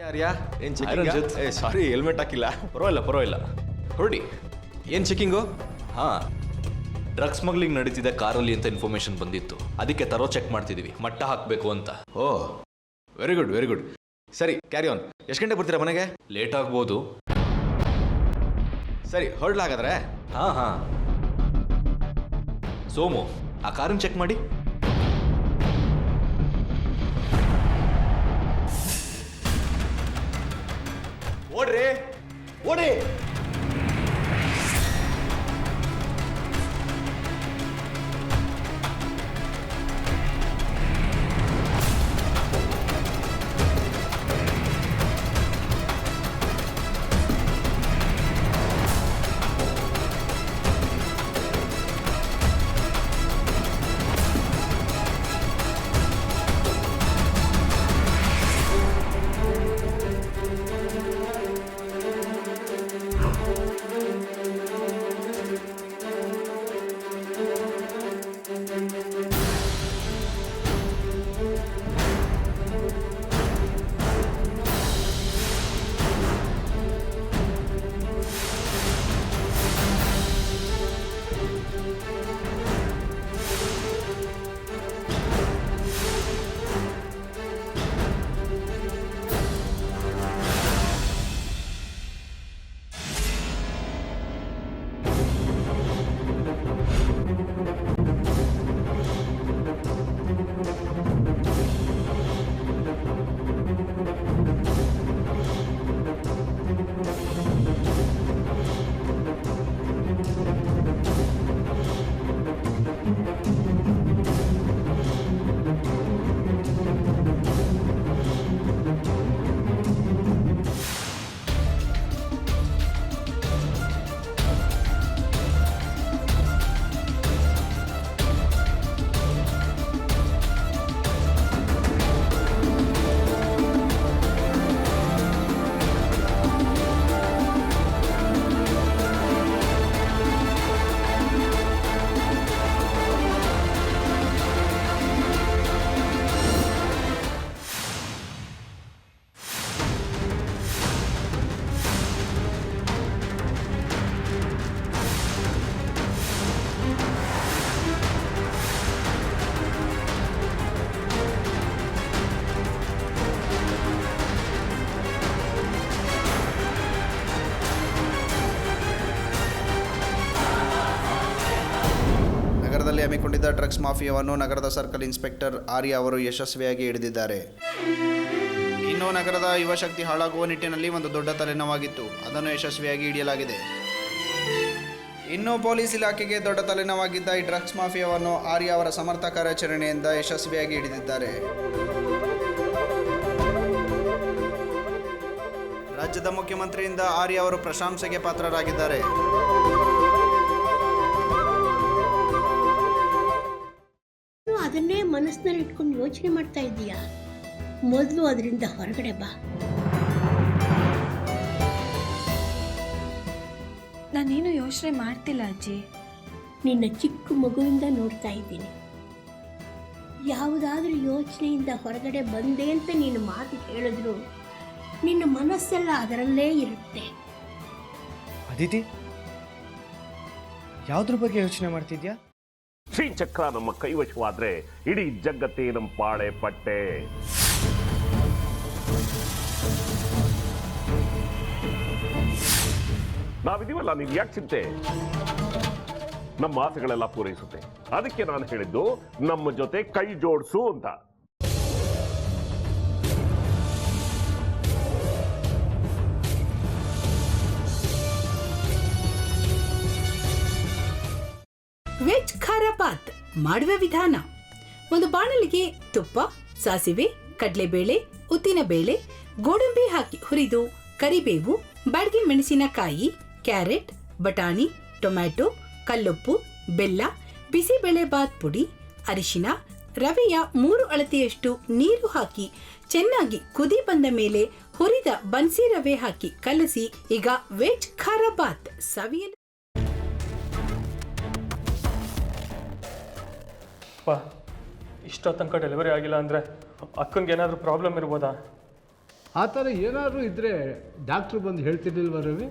ಯಾರ್ಯಾ ಏನು ಚೆಕಿಂಗ್? ಸಾರಿ ಹೆಲ್ಮೆಟ್ ಹಾಕಿಲ್ಲ. ಪರವಾಗಿಲ್ಲ ಹೊರಡಿ. ಏನು ಚೆಕಿಂಗು? ಹಾಂ, ಡ್ರಗ್ಸ್ ಸ್ಮಗ್ಲಿಂಗ್ ನಡೀತಿದೆ ಕಾರಲ್ಲಿ ಅಂತ ಇನ್ಫಾರ್ಮೇಶನ್ ಬಂದಿತ್ತು. ಅದಕ್ಕೆ ತರೋ ಚೆಕ್ ಮಾಡ್ತಿದ್ದೀವಿ, ಮಟ್ಟ ಹಾಕಬೇಕು ಅಂತ. ಓ ವೆರಿ ಗುಡ್. ಸರಿ, ಕ್ಯಾರಿ ಆನ್. ಎಷ್ಟು ಗಂಟೆ ಬರ್ತೀರಾ ಮನೆಗೆ? ಲೇಟ್ ಆಗ್ಬೋದು. ಸರಿ, ಹೊರಡ್ಲಾಗಾದ್ರೆ. ಹಾಂ. ಸೋಮು, ಆ ಕಾರನ್ನು ಚೆಕ್ ಮಾಡಿ. ಓಡಿ. ನಗರದಲ್ಲಿ ಹಮ್ಮಿಕೊಂಡಿದ್ದ ಡ್ರಗ್ಸ್ ಮಾಫಿಯಾವನ್ನು ನಗರದ ಸರ್ಕಲ್ ಇನ್ಸ್ಪೆಕ್ಟರ್ ಆರ್ಯ ಅವರು ಯಶಸ್ವಿಯಾಗಿ ಹಿಡಿದಿದ್ದಾರೆ. ಇನ್ನು ನಗರದ ಯುವಶಕ್ತಿ ಹಾಳಾಗುವ ನಿಟ್ಟಿನಲ್ಲಿ ಒಂದು ದೊಡ್ಡ ತಲೆನೋವಾಗಿತ್ತು, ಅದನ್ನು ಯಶಸ್ವಿಯಾಗಿ ಹಿಡಿಯಲಾಗಿದೆ. ಇನ್ನು ಪೊಲೀಸ್ ಇಲಾಖೆಗೆ ದೊಡ್ಡ ತಲೆನೋವಾಗಿದ್ದ ಈ ಡ್ರಗ್ಸ್ ಮಾಫಿಯಾವನ್ನು ಆರ್ಯ ಅವರ ಸಮರ್ಥ ಕಾರ್ಯಾಚರಣೆಯಿಂದ ಯಶಸ್ವಿಯಾಗಿ ಹಿಡಿದಿದ್ದಾರೆ. ರಾಜ್ಯದ ಮುಖ್ಯಮಂತ್ರಿಯಿಂದ ಆರ್ಯ ಅವರು ಪ್ರಶಂಸೆಗೆ ಪಾತ್ರರಾಗಿದ್ದಾರೆ. ಅದನ್ನೇ ಮನಸ್ಸಿನಲ್ಲಿ ಇಟ್ಕೊಂಡು ಯೋಚನೆ ಮಾಡ್ತಾ ಇದ್ದೀಯಾ? ಮೊದಲು ಅದರಿಂದ ಹೊರಗಡೆ ಬಾ. ನಾನೇನು ಯೋಚನೆ ಮಾಡ್ತಿಲ್ಲ ಅಜ್ಜಿ. ನಿನ್ನ ಚಿಕ್ಕ ಮಗುವಿಂದ ನೋಡ್ತಾ ಇದ್ದೀನಿ. ಯಾವುದಾದ್ರೂ ಯೋಚನೆಯಿಂದ ಹೊರಗಡೆ ಬಂದೆ ಅಂತ ನೀನು ಮಾತು ಹೇಳಿದ್ರು ನಿನ್ನ ಮನಸ್ಸೆಲ್ಲ ಅದರಲ್ಲೇ ಇರುತ್ತೆ. ಅದಿತಿ, ಯಾವುದ್ರ ಬಗ್ಗೆ ಯೋಚನೆ ಮಾಡ್ತಿದ್ಯಾ? ಶ್ರೀಚಕ್ರ ನಮ್ಮ ಕೈವಶವಾದ್ರೆ ಇಡೀ ಜಗತ್ತೇ ನಮ್ಮ ಪಾಳೆ ಪಟ್ಟೆ. ನಾವಿದೀವಲ್ಲ, ನೀನ್ ಯಾಕೆ ಚಿಂತೆ? ನಮ್ಮ ಆಸೆಗಳೆಲ್ಲ ಪೂರೈಸುತ್ತೆ. ಅದಕ್ಕೆ ನಾನು ಹೇಳಿದ್ದು ನಮ್ಮ ಜೊತೆ ಕೈ ಜೋಡಿಸು ಅಂತ. ವೆಜ್ ಖಾರ ಬಾತ್ ಮಾಡುವ ವಿಧಾನ: ಒಂದು ಬಾಣಲಿಗೆ ತುಪ್ಪ, ಸಾಸಿವೆ, ಕಡಲೆಬೇಳೆ, ಉದ್ದಿನಬೇಳೆ, ಗೋಡಂಬಿ ಹಾಕಿ ಹುರಿದು ಕರಿಬೇವು, ಬಾಡಿಗೆ ಮೆಣಸಿನಕಾಯಿ, ಕ್ಯಾರೆಟ್, ಬಟಾಣಿ, ಟೊಮ್ಯಾಟೊ, ಕಲ್ಲುಪ್ಪು, ಬೆಲ್ಲ, ಬಿಸಿಬೇಳೆ ಬಾತ್ ಪುಡಿ, ಅರಿಶಿನ, ರವೆಯ 3 ಅಳತೆಯಷ್ಟು ನೀರು ಹಾಕಿ ಚೆನ್ನಾಗಿ ಕುದಿ ಬಂದ ಮೇಲೆ ಹುರಿದ ಬನ್ಸಿ ರವೆ ಹಾಕಿ ಕಲಸಿ. ಈಗ ವೆಜ್ ಖಾರ ಬಾತ್ ಸವಿಯಲು. ಇಷ್ಟೋ ತನಕ ಡೆಲಿವರಿ ಆಗಿಲ್ಲ ಅಂದರೆ ಅಕ್ಕನಿಗೆ ಏನಾದರೂ ಪ್ರಾಬ್ಲಮ್ ಇರ್ಬೋದಾ? ಆ ಥರ ಏನಾದರೂ ಇದ್ದರೆ ಡಾಕ್ಟ್ರು ಬಂದು ಹೇಳ್ತಿರ್ಲಿಲ್ವ ರವಿ?